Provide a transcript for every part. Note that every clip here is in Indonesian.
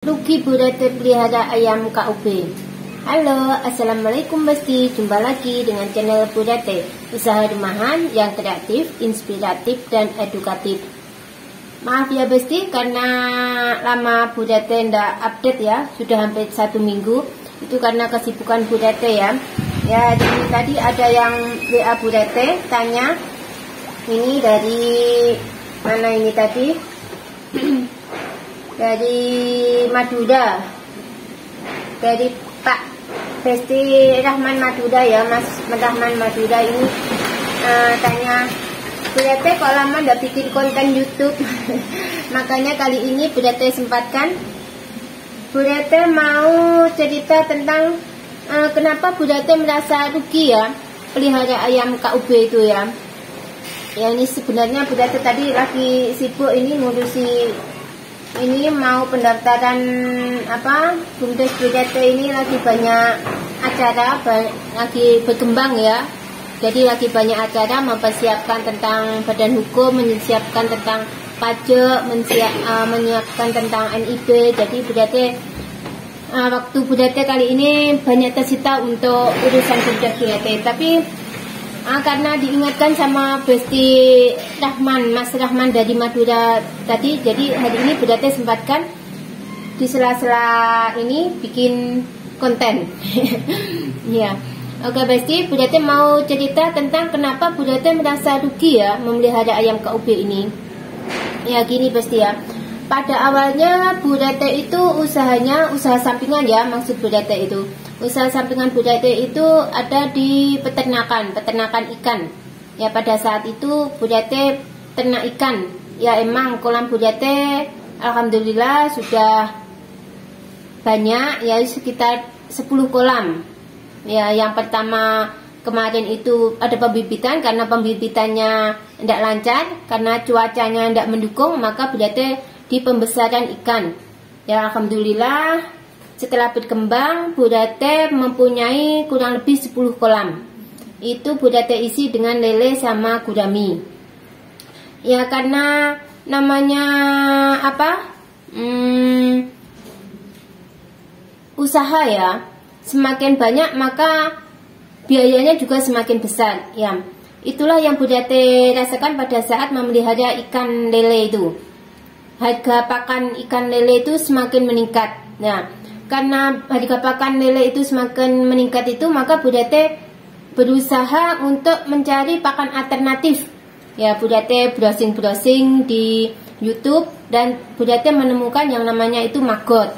Luki Budate pelihara ayam KUB. Halo, assalamualaikum Besti. Jumpa lagi dengan channel Budate, usaha rumahan yang kreatif, inspiratif, dan edukatif. Maaf ya Besti, karena lama Budate ndak update ya, sudah hampir 1 minggu. Itu karena kesibukan Budate ya. Ya, jadi tadi ada yang WA Budate tanya, ini dari mana ini tadi? Dari Madura, dari Pak Besti Rahman Madura ya, Mas Rahman Madura ini tanya, Budate kok lama nggak bikin konten YouTube? Makanya kali ini Budate sempatkan. Budate mau cerita tentang kenapa Budate merasa rugi ya pelihara ayam KUB itu ya. Ya ini sebenarnya Budate tadi lagi sibuk ini ngurusi ini mau pendaftaran BUMDes Budate ini lagi banyak acara, lagi berkembang ya. Jadi lagi banyak acara mempersiapkan tentang badan hukum, menyiapkan tentang pajak, menyiapkan tentang NIB. Jadi Budate waktu Budate kali ini banyak tersita untuk urusan BUMDes Budate. Tapi karena diingatkan sama Besti Rahman, Mas Rahman dari Madura tadi, jadi hari ini Budate sempatkan di sela-sela ini bikin konten. Ya, oke Besti, Budate mau cerita tentang kenapa Budate merasa rugi ya memelihara ayam KUB ini. Ya gini Besti ya, pada awalnya Budate itu usahanya usaha sampingan ya, maksud Budate itu. Usaha sampingan Budate itu ada di peternakan ikan. Ya pada saat itu Budate ternak ikan. Ya emang kolam Budate alhamdulillah sudah banyak ya, sekitar 10 kolam. Ya yang pertama kemarin itu ada pembibitan, karena pembibitannya tidak lancar karena cuacanya tidak mendukung, maka Budate di pembesaran ikan. Ya alhamdulillah setelah berkembang, Budate mempunyai kurang lebih 10 kolam. Itu Budate isi dengan lele sama gurami. Ya karena namanya usaha ya, semakin banyak maka biayanya juga semakin besar. Ya, itulah yang Budate rasakan pada saat memelihara ikan lele itu. Harga pakan ikan lele itu semakin meningkat. Nah, karena harga pakan lele itu semakin meningkat itu, maka Budate berusaha untuk mencari pakan alternatif. Ya, Budate browsing-browsing di YouTube dan Budate menemukan yang namanya itu maggot.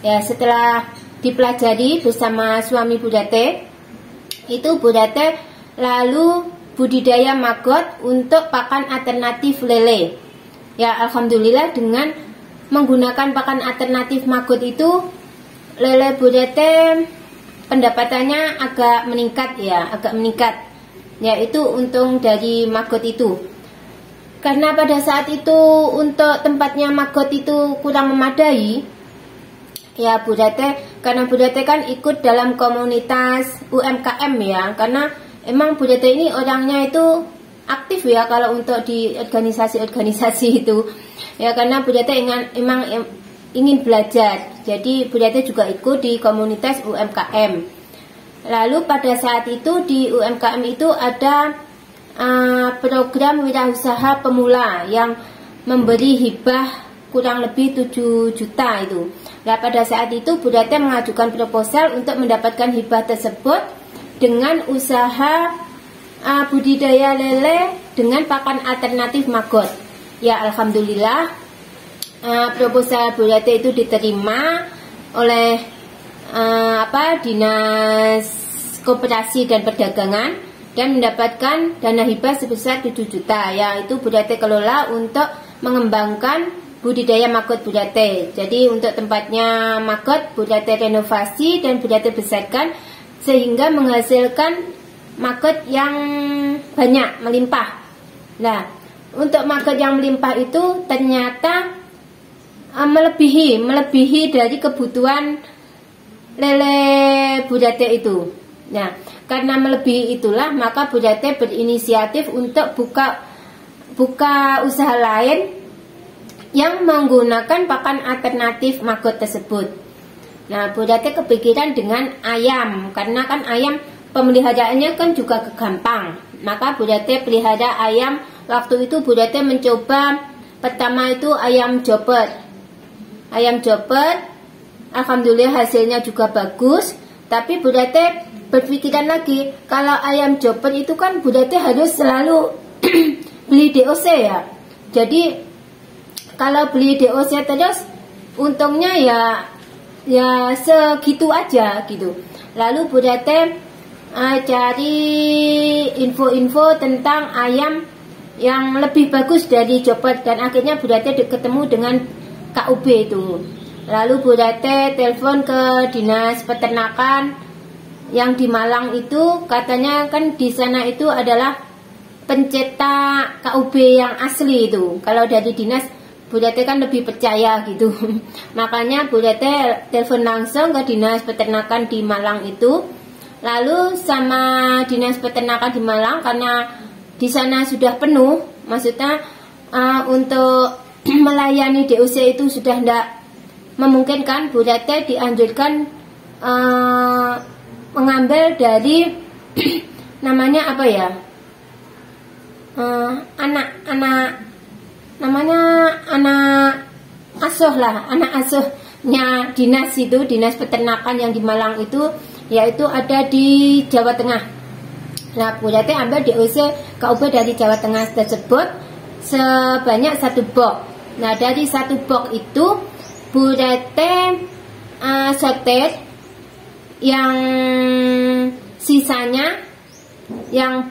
Ya, setelah dipelajari bersama suami Budate, itu Budate lalu budidaya maggot untuk pakan alternatif lele. Ya, alhamdulillah dengan menggunakan pakan alternatif maggot itu, lele Budate pendapatannya agak meningkat ya, yaitu untung dari maggot itu. Karena pada saat itu untuk tempatnya maggot itu kurang memadai ya Budate, karena Budate kan ikut dalam komunitas UMKM ya, karena emang Budate ini orangnya itu aktif ya kalau untuk di organisasi-organisasi itu ya, karena Budate ingin belajar. Jadi Budate juga ikut di komunitas UMKM. Lalu pada saat itu di UMKM itu ada program wirausaha pemula yang memberi hibah kurang lebih 7 juta itu. Nah pada saat itu Budate mengajukan proposal untuk mendapatkan hibah tersebut dengan usaha budidaya lele dengan pakan alternatif maggot. Ya alhamdulillah proposal Budate itu diterima oleh Dinas Koperasi dan Perdagangan dan mendapatkan dana hibah sebesar 7 juta. Ya itu Budate kelola untuk mengembangkan budidaya maggot Budate. Jadi untuk tempatnya maggot Budate renovasi dan Budate besarkan sehingga menghasilkan maggot yang banyak, melimpah. Nah untuk maggot yang melimpah itu ternyata melebihi dari kebutuhan lele Budate itu. Nah, karena melebihi itulah maka Budate berinisiatif untuk buka usaha lain yang menggunakan pakan alternatif maggot tersebut. Nah, Bu Dete kepikiran dengan ayam, karena kan ayam pemeliharaannya kan juga gampang. Maka Bu Dete pelihara ayam. Waktu itu Bu Dete mencoba pertama itu ayam jopet. Ayam jopet, alhamdulillah hasilnya juga bagus. Tapi Bu Dete berpikiran lagi, kalau ayam jopet itu kan Bu Dete harus selalu beli DOC ya. Jadi kalau beli DOC terus untungnya ya segitu aja gitu. Lalu Bu Dete cari info-info tentang ayam yang lebih bagus dari jopet, dan akhirnya Bu Dete ketemu dengan KUB itu. Lalu Bu Dete telepon ke dinas peternakan yang di Malang itu, katanya kan di sana itu adalah pencetak KUB yang asli itu. Kalau dari dinas Bu Dete kan lebih percaya gitu. Makanya Bu Dete telepon langsung ke dinas peternakan di Malang itu. Lalu sama dinas peternakan di Malang, karena di sana sudah penuh, maksudnya untuk melayani DOC itu sudah tidak memungkinkan. Bu Dete dianjurkan mengambil dari namanya apa ya, anak asuh lah, anak asuhnya dinas itu, dinas peternakan yang di Malang itu, yaitu ada di Jawa Tengah. Nah, Bu Dete ambil DOC KUB dari Jawa Tengah tersebut sebanyak 1 box. Nah, dari 1 box itu Bu Dete sortir, yang sisanya yang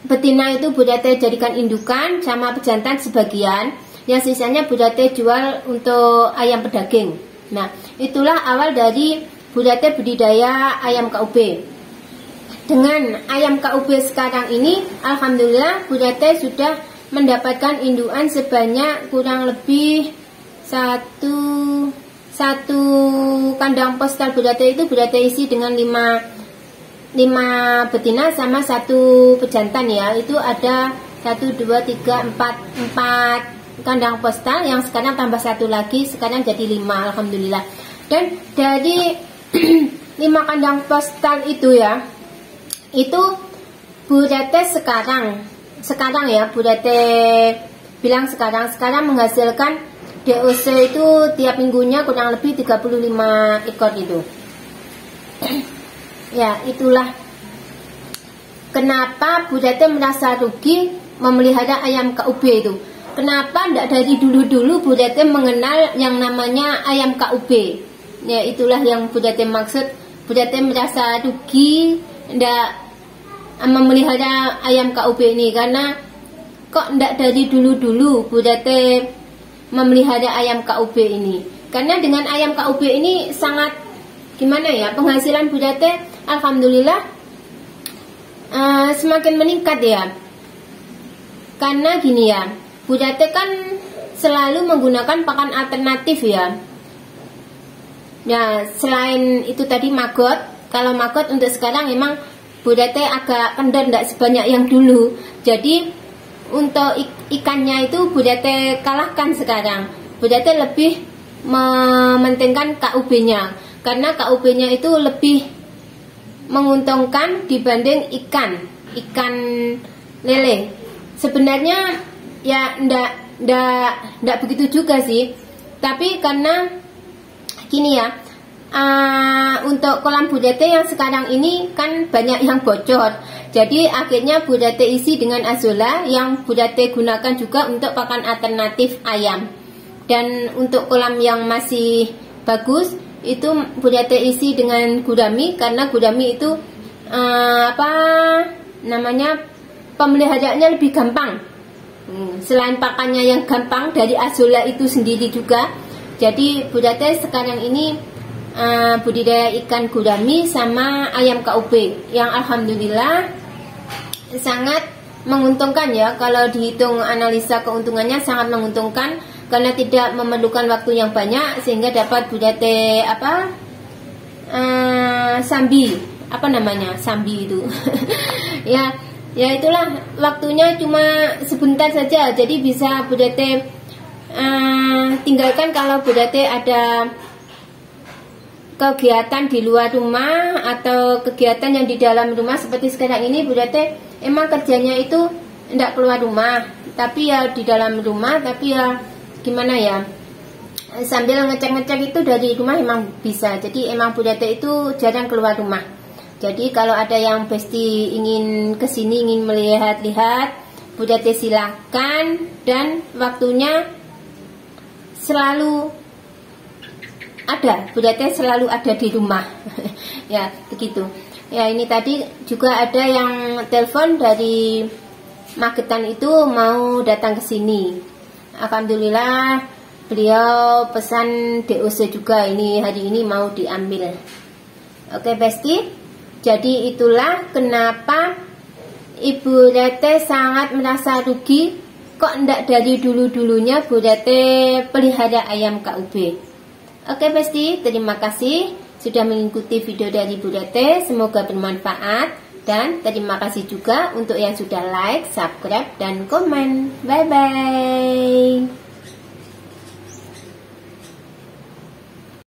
betina itu Bu Dete jadikan indukan, sama pejantan sebagian. Yang sisanya Bu Dete jual untuk ayam pedaging. Nah, itulah awal dari Bu Dete budidaya ayam KUB. Dengan ayam KUB sekarang ini, alhamdulillah Bu Dete sudah mendapatkan indukan sebanyak kurang lebih satu kandang postal Bu Dete itu Bu Dete isi dengan 5 betina sama 1 pejantan ya. Itu ada 1, 2, 3, 4 kandang postal, yang sekarang tambah 1 lagi, sekarang jadi 5 alhamdulillah. Dan dari 5 kandang postal itu ya, itu Bu Dete sekarang ya, Bu Dete bilang sekarang menghasilkan DOC itu tiap minggunya kurang lebih 35 ekor itu. Ya, itulah kenapa Bu Dete merasa rugi memelihara ayam KUB itu. Kenapa tidak dari dulu-dulu Bu Dete mengenal yang namanya ayam KUB. Ya, itulah yang Bu Dete maksud. Bu Dete merasa rugi tidak memelihara ayam KUB ini, karena kok tidak dari dulu-dulu Bu Dete memelihara ayam KUB ini. Karena dengan ayam KUB ini sangat gimana ya, penghasilan Bu Dete alhamdulillah semakin meningkat ya. Karena gini ya, Bu Dete kan selalu menggunakan pakan alternatif ya. Ya, selain itu tadi maggot. Kalau maggot untuk sekarang memang Bu Dete agak kendor, tidak sebanyak yang dulu. Jadi untuk ikannya itu Bu Dete kalahkan sekarang. Bu Dete lebih mementingkan KUB-nya, karena KUB-nya itu lebih menguntungkan dibanding ikan lele. Sebenarnya ya ndak begitu juga sih. Tapi karena gini ya, untuk kolam Bu Dete yang sekarang ini kan banyak yang bocor. Jadi akhirnya Bu Dete isi dengan azolla, yang Bu Dete gunakan juga untuk pakan alternatif ayam. Dan untuk kolam yang masih bagus itu Bu Dete isi dengan gurami, karena gurami itu pemeliharaannya lebih gampang. Selain pakannya yang gampang dari azolla itu sendiri juga. Jadi Bu Dete sekarang ini budidaya ikan gurami sama ayam KUB yang alhamdulillah sangat menguntungkan ya. Kalau dihitung analisa keuntungannya sangat menguntungkan, karena tidak memerlukan waktu yang banyak, sehingga dapat Bu Dete sambi itu ya itulah, waktunya cuma sebentar saja, jadi bisa Bu Dete tinggalkan kalau berarti ada kegiatan di luar rumah atau kegiatan yang di dalam rumah seperti sekarang ini. Berarti emang kerjanya itu tidak keluar rumah, tapi ya di dalam rumah, tapi ya gimana ya, sambil ngecek-ngecek itu dari rumah emang bisa. Jadi emang berarti itu jarang keluar rumah. Jadi kalau ada yang Besti ingin kesini, ingin melihat-lihat, berarti silakan, dan waktunya selalu ada, berarti selalu ada di rumah. Ya begitu ya. Ini tadi juga ada yang telepon dari Magetan itu mau datang ke sini. Alhamdulillah beliau pesan DOC juga, ini hari ini mau diambil. Oke Besti, jadi itulah kenapa Ibu Rete sangat merasa rugi kok ndak dari dulu-dulunya Bu Rete pelihara ayam KUB. Oke Besti, terima kasih sudah mengikuti video dari Bu Rete, semoga bermanfaat, dan terima kasih juga untuk yang sudah like, subscribe, dan komen. Bye bye.